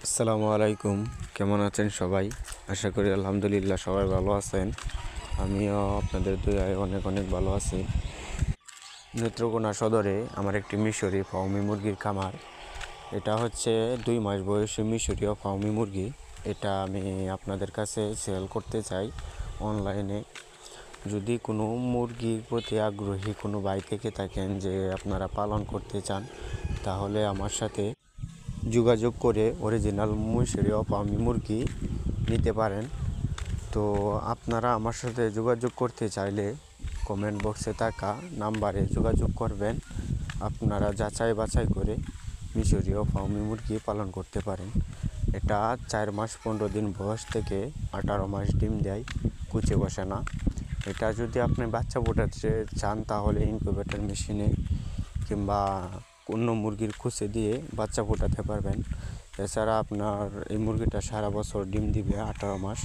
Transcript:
আসসালামু আলাইকুম। কেমন আছেন সবাই? আশা করি আলহামদুলিল্লাহ সবাই ভালো আছেন। আমিও আপনাদের দয়ায় অনেক অনেক ভালো আছি। নেত্রকোনা সদরে আমার একটি মিশরি ফার্মি মুরগির খামার। এটা হচ্ছে 2 মাস বয়সী মিশরীয় ফার্মি মুরগি। এটা আমি আপনাদের কাছে সেল করতে চাই অনলাইনে। যদি কোনো মুরগির প্রতি আগ্রহী কোনো ভাই থেকে থাকেন যে আপনারা পালন করতে চান, তাহলে আমার সাথে যোগাযোগ করে অরিজিনাল মিশরীয় ফার্মি মুরগি নিতে পারেন। তো আপনারা আমার সাথে যোগাযোগ করতে চাইলে কমেন্ট বক্সে থাকা নাম্বারে যোগাযোগ করবেন। আপনারা যাচাই বাছাই করে মিশরীয় ফার্মি মুরগি পালন করতে পারেন। এটা 4 মাস 15 দিন বয়স থেকে 18 মাস ডিম দেয়, কুচে বসে না। এটা যদি আপনি বাচ্চা ফোটাতে চান তাহলে ইনকিউবেটর মেশিনে কিংবা অন্য মুরগির কুচে দিয়ে বাচ্চা ফোটাতে পারবেন। এছাড়া আপনার এই মুরগিটা সারা বছর ডিম দিবে 18 মাস।